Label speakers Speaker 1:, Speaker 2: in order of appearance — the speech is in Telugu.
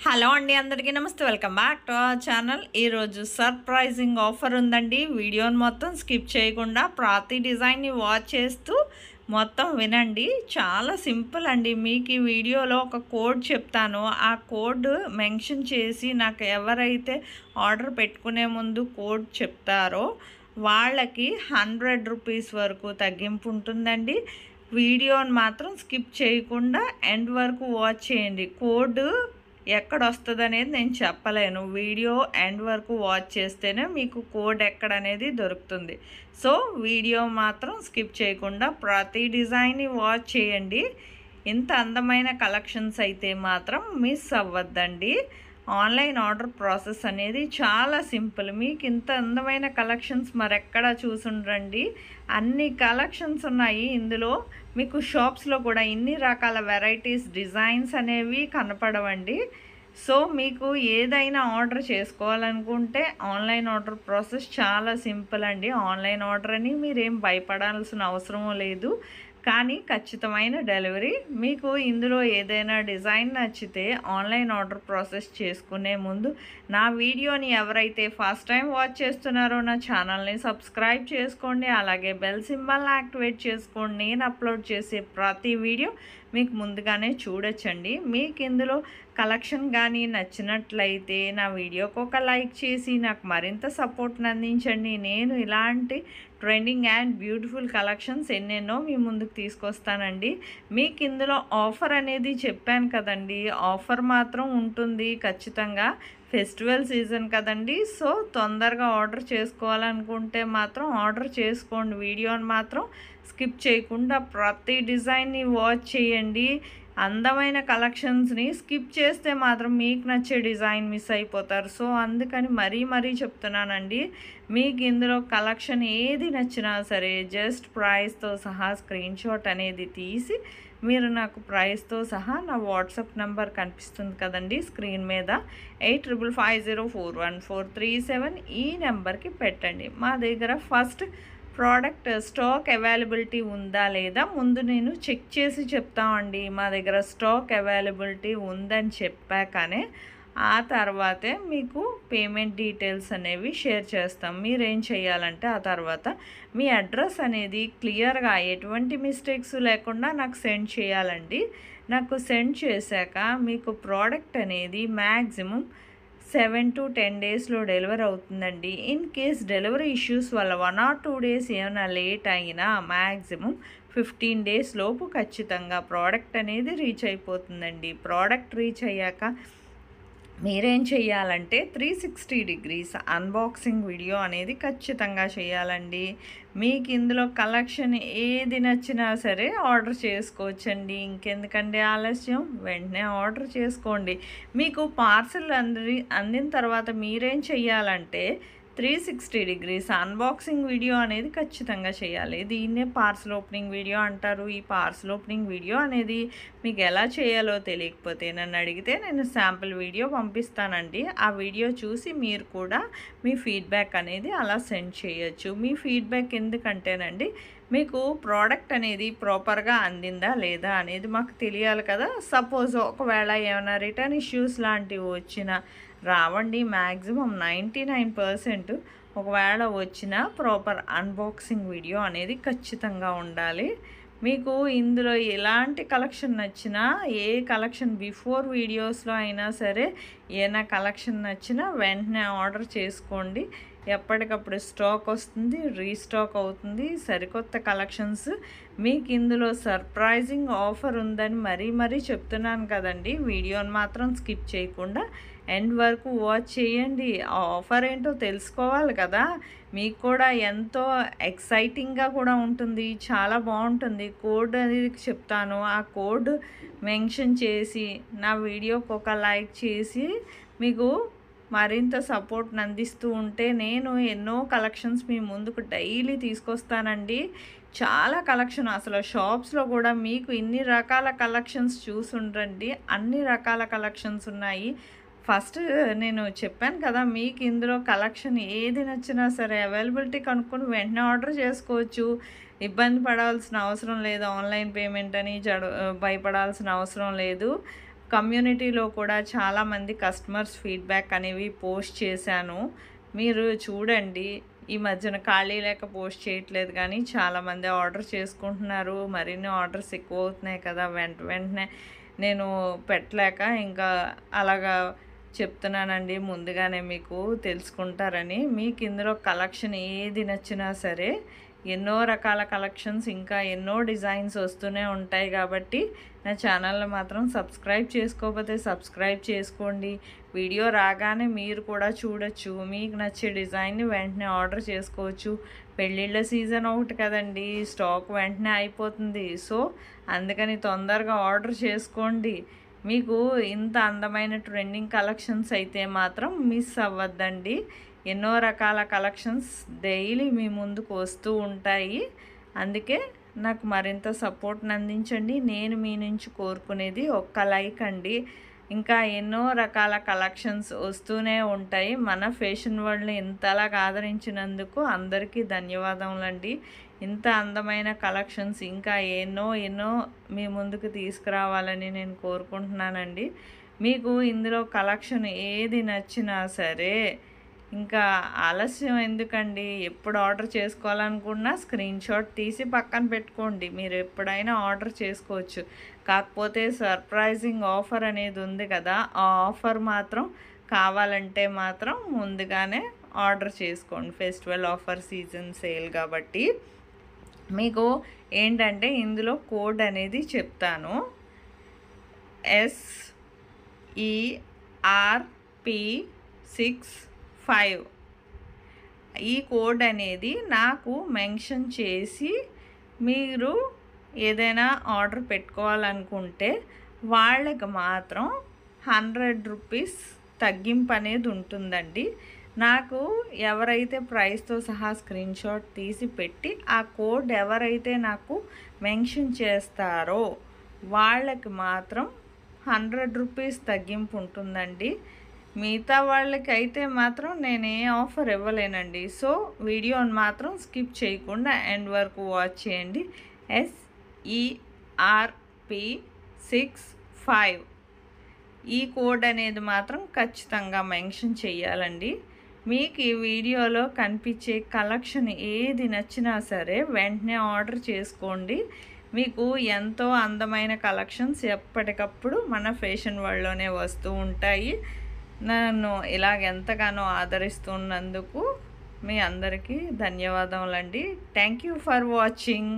Speaker 1: హలో అండి, అందరికీ నమస్తే. Welcome back to our channel. ఈరోజు సర్ప్రైజింగ్ ఆఫర్ ఉందండి. వీడియోని మొత్తం స్కిప్ చేయకుండా ప్రతి డిజైన్ని వాచ్ చేస్తూ మొత్తం వినండి. చాలా సింపుల్ అండి. మీకు ఈ వీడియోలో ఒక కోడ్ చెప్తాను. ఆ కోడ్ మెన్షన్ చేసి నాకు ఎవరైతే ఆర్డర్ పెట్టుకునే ముందు కోడ్ చెప్తారో వాళ్ళకి 100 రూపీస్ వరకు తగ్గింపు ఉంటుందండి. వీడియోని మాత్రం స్కిప్ చేయకుండా ఎండ్ వరకు వాచ్ చేయండి. కోడ్ ఎక్కడొస్తదనేది నేను చెప్పలేను. వీడియో ఎండ్ వరకు వాచ్ చేస్తేనే మీకు కోడ్ ఎక్కడనేది దొరుకుతుంది. సో వీడియో మాత్రం స్కిప్ చేయకుండా ప్రతి డిజైన్ని వాచ్ చేయండి. ఇంత అందమైన కలెక్షన్స్ అయితే మాత్రం మిస్ అవ్వద్దండి. ఆన్లైన్ ఆర్డర్ ప్రాసెస్ అనేది చాలా సింపుల్. మీకు ఇంత అందమైన కలెక్షన్స్ మరెక్కడ చూసుండ్రండి. అన్ని కలెక్షన్స్ ఉన్నాయి ఇందులో. మీకు షాప్స్లో కూడా ఇన్ని రకాల వెరైటీస్ డిజైన్స్ అనేవి కనపడవండి. సో మీకు ఏదైనా ఆర్డర్ చేసుకోవాలనుకుంటే ఆన్లైన్ ఆర్డర్ ప్రాసెస్ చాలా సింపుల్ అండి. ఆన్లైన్ ఆర్డర్ అని మీరేం భయపడాల్సిన అవసరం లేదు. కానీ ఖచ్చితమైన డెలివరీ. మీకు ఇందులో ఏదైనా డిజైన్ నచ్చితే ఆన్లైన్ ఆర్డర్ ప్రాసెస్ చేసుకునే ముందు నా వీడియోని ఎవరైతే ఫస్ట్ టైం వాచ్ చేస్తున్నారో నా ఛానల్ని సబ్స్క్రైబ్ చేసుకోండి. అలాగే బెల్ సింబల్ని యాక్టివేట్ చేసుకోండి. నేను అప్లోడ్ చేసే ప్రతి వీడియో మీకు ముందుగానే చూడొచ్చండి. మీకు ఇందులో కలెక్షన్ కానీ నచ్చినట్లయితే నా వీడియోకి ఒక లైక్ చేసి నాకు మరింత సపోర్ట్ని అందించండి. నేను ఇలాంటి ట్రెండింగ్ అండ్ బ్యూటిఫుల్ కలెక్షన్స్ ఎన్నెన్నో మీ ముందుకు తీసుకొస్తానండి. మీకు ఇందులో ఆఫర్ అనేది చెప్పాను కదండి. ఆఫర్ మాత్రం ఉంటుంది ఖచ్చితంగా. ఫెస్టివల్ సీజన్ కదండి. సో తొందరగా ఆర్డర్ చేసుకోవాలనుకుంటే మాత్రం ఆర్డర్ చేసుకోండి. వీడియోని మాత్రం స్కిప్ చేయకుండా ప్రతి డిజైన్ని వాచ్ చేయండి. అందమైన కలెక్షన్స్ని స్కిప్ చేస్తే మాత్రం మీకు నచ్చే డిజైన్ మిస్ అయిపోతారు. సో అందుకని మరీ చెప్తున్నానండి. మీకు ఇందులో కలెక్షన్ ఏది నచ్చినా సరే జస్ట్ ప్రైస్తో సహా స్క్రీన్ షాట్ అనేది తీసి మీరు నాకు ప్రైస్తో సహా నా వాట్సాప్ నెంబర్ కనిపిస్తుంది కదండి స్క్రీన్ మీద 8550414337 ఈ నెంబర్కి పెట్టండి. మా దగ్గర ఫస్ట్ ప్రోడక్ట్ స్టాక్ అవైలబిలిటీ ఉందా లేదా ముందు నేను చెక్ చేసి చెప్తామండి. మా దగ్గర స్టాక్ అవైలబిలిటీ ఉందని చెప్పాకనే ఆ తర్వాతే మీకు పేమెంట్ డీటెయిల్స్ అనేవి షేర్ చేస్తాం. మీరేం చేయాలంటే ఆ తర్వాత మీ అడ్రస్ అనేది క్లియర్గా ఎటువంటి మిస్టేక్స్ లేకుండా నాకు సెండ్ చేయాలండి. నాకు సెండ్ చేశాక మీకు ప్రోడక్ట్ అనేది మ్యాక్సిమం 7 to 10 డేస్లో డెలివరీ అవుతుందండి. ఇన్ కేస్ డెలివరీ ఇష్యూస్ వల్ల 1 or 2 డేస్ ఏమైనా లేట్ అయినా మ్యాక్సిమం 15 డేస్ లోపు ఖచ్చితంగా ప్రోడక్ట్ అనేది రీచ్ అయిపోతుందండి. ప్రోడక్ట్ రీచ్ అయ్యాక మీరేం చేయాలంటే 360 degrees అన్బాక్సింగ్ వీడియో అనేది ఖచ్చితంగా చేయాలండి. మీకు ఇందులో కలెక్షన్ ఏది నచ్చినా సరే ఆర్డర్ చేసుకోవచ్చండి. ఇంకెందుకండి ఆలస్యం, వెంటనే ఆర్డర్ చేసుకోండి. మీకు పార్సల్ అందిన తర్వాత మీరేం చేయాలంటే 360 degrees అన్బాక్సింగ్ వీడియో అనేది ఖచ్చితంగా చేయాలి. దీన్నే పార్సల్ ఓపెనింగ్ వీడియో అంటారు. ఈ పార్సల్ ఓపెనింగ్ వీడియో అనేది మీకు ఎలా చేయాలో తెలియకపోతే నన్ను అడిగితే నేను శాంపిల్ వీడియో పంపిస్తానండి. ఆ వీడియో చూసి మీరు కూడా మీ ఫీడ్బ్యాక్ అనేది అలా సెండ్ చేయొచ్చు. మీ ఫీడ్బ్యాక్ ఎందుకంటేనండి మీకు ప్రోడక్ట్ అనేది ప్రాపర్గా అందిందా లేదా అనేది మాకు తెలియాలి కదా. సపోజ్ ఒకవేళ ఏమైనా రిటర్న్ ఇష్యూస్ లాంటివి వచ్చినా రావండి. మ్యాక్సిమం 99% ఒకవేళ వచ్చిన ప్రాపర్ అన్బాక్సింగ్ వీడియో అనేది ఖచ్చితంగా ఉండాలి. మీకు ఇందులో ఎలాంటి కలెక్షన్ నచ్చినా, ఏ కలెక్షన్ బిఫోర్ వీడియోస్లో అయినా సరే ఏమైనా కలెక్షన్ నచ్చినా వెంటనే ఆర్డర్ చేసుకోండి. ఎప్పటికప్పుడు స్టాక్ వస్తుంది, రీస్టాక్ అవుతుంది. సరికొత్త కలెక్షన్స్ మీకు ఇందులో సర్ప్రైజింగ్ ఆఫర్ ఉందని మరీ చెప్తున్నాను కదండి. వీడియోని మాత్రం స్కిప్ చేయకుండా ఎండ్ వరకు వాచ్ చేయండి. ఆ ఆఫర్ ఏంటో తెలుసుకోవాలి కదా. మీకు కూడా ఎంతో ఎక్సైటింగ్గా కూడా ఉంటుంది. చాలా బాగుంటుంది. కోడ్ అనేది చెప్తాను. ఆ కోడ్ మెన్షన్ చేసి నా వీడియోకి ఒక లైక్ చేసి మీకు మరింత సపోర్ట్ని అందిస్తూ ఉంటే నేను ఎన్నో కలెక్షన్స్ మీ ముందుకు డైలీ తీసుకొస్తానండి. చాలా కలెక్షన్ అసలు షాప్స్లో కూడా మీకు ఇన్ని రకాల కలెక్షన్స్ చూసుండ్రండి. అన్ని రకాల కలెక్షన్స్ ఉన్నాయి. ఫస్ట్ నేను చెప్పాను కదా, మీకు ఇందులో కలెక్షన్ ఏది నచ్చినా సరే అవైలబిలిటీ కనుక్కొని వెంటనే ఆర్డర్ చేసుకోవచ్చు. ఇబ్బంది పడాల్సిన అవసరం లేదు. ఆన్లైన్ పేమెంట్ అని భయపడాల్సిన అవసరం లేదు. కమ్యూనిటీలో కూడా చాలామంది కస్టమర్స్ ఫీడ్బ్యాక్ అనేవి పోస్ట్ చేశాను. మీరు చూడండి. ఈ మధ్యన ఖాళీ లేక పోస్ట్ చేయట్లేదు కానీ చాలామంది ఆర్డర్ చేసుకుంటున్నారు. మరిన్ని ఆర్డర్స్ ఎక్కువ అవుతున్నాయి కదా, వెంటనే నేను పెట్టలేక ఇంకా అలాగా చెప్తున్నానండి. ముందుగానే మీకు తెలుసుకుంటారని. మీకు ఇందులో కలెక్షన్ ఏది నచ్చినా సరే, ఎన్నో రకాల కలెక్షన్స్ ఇంకా ఎన్నో డిజైన్స్ వస్తూనే ఉంటాయి కాబట్టి నా ఛానల్ని మాత్రం సబ్స్క్రైబ్ చేసుకోకపోతే సబ్స్క్రైబ్ చేసుకోండి. వీడియో రాగానే మీరు కూడా చూడొచ్చు. మీకు నచ్చే డిజైన్ని వెంటనే ఆర్డర్ చేసుకోవచ్చు. పెళ్ళిళ్ళ సీజన్ ఒకటి కదండి, స్టాక్ వెంటనే అయిపోతుంది. సో అందుకని తొందరగా ఆర్డర్ చేసుకోండి. మీకు ఇంత అందమైన ట్రెండింగ్ కలెక్షన్స్ అయితే మాత్రం మిస్ అవ్వద్దండి. ఎన్నో రకాల కలెక్షన్స్ డైలీ మీ ముందుకు వస్తూ ఉంటాయి. అందుకే నాకు మరింత సపోర్ట్ని అందించండి. నేను మీ నుంచి కోరుకునేది ఒక్క లైక్ అండి. ఇంకా ఎన్నో రకాల కలెక్షన్స్ వస్తూనే ఉంటాయి. మన ఫ్యాషన్ వరల్డ్ని ఇంతలాగా ఆదరించినందుకు అందరికీ ధన్యవాదములండి. ఇంత అందమైన కలెక్షన్స్ ఇంకా ఎన్నో మీ ముందుకు తీసుకురావాలని నేను కోరుకుంటున్నానండి. మీకు ఇందులో కలెక్షన్ ఏది నచ్చినా సరే ఇంకా ఆలస్యం ఎందుకండి, ఎప్పుడు ఆర్డర్ చేసుకోవాలనుకున్నా స్క్రీన్ షాట్ తీసి పక్కన పెట్టుకోండి. మీరు ఎప్పుడైనా ఆర్డర్ చేసుకోవచ్చు. కాకపోతే సర్ప్రైజింగ్ ఆఫర్ అనేది ఉంది కదా, ఆ ఆఫర్ మాత్రం కావాలంటే మాత్రం ముందుగానే ఆర్డర్ చేసుకోండి. ఫెస్టివల్ ఆఫర్ సీజన్ సేల్ కాబట్టి మీకు ఏంటంటే ఇందులో కోడ్ అనేది చెప్తాను. SERP65 ఈ కోడ్ అనేది నాకు మెన్షన్ చేసి మీరు ఏదైనా ఆర్డర్ పెట్టుకోవాలనుకుంటే వాళ్ళకి మాత్రం 100 రూపీస్ తగ్గింపు అనేది ఉంటుందండి. నాకు ఎవరైతే ప్రైస్తో సహా స్క్రీన్ షాట్ తీసి పెట్టి ఆ కోడ్ ఎవరైతే నాకు మెన్షన్ చేస్తారో వాళ్ళకి మాత్రం 100 రూపీస్ తగ్గింపు ఉంటుందండి. మిగతా వాళ్ళకి అయితే మాత్రం నేను ఏ ఆఫర్ ఇవ్వలేనండి. సో వీడియోని మాత్రం స్కిప్ చేయకుండా ఎండ్ వరకు వాచ్ చేయండి. SERP65 ఈ కోడ్ అనేది మాత్రం ఖచ్చితంగా మెన్షన్ చేయాలండి. మీకు ఈ వీడియోలో కనిపించే కలెక్షన్ ఏది నచ్చినా సరే వెంటనే ఆర్డర్ చేసుకోండి. మీకు ఎంతో అందమైన కలెక్షన్స్ ఎప్పటికప్పుడు మన ఫ్యాషన్ వరల్డ్లోనే వస్తూ ఉంటాయి. నన్ను ఇలాగెంతగానో ఆదరిస్తున్నందుకు మీ అందరికీ ధన్యవాదములండి. Thank you for watching.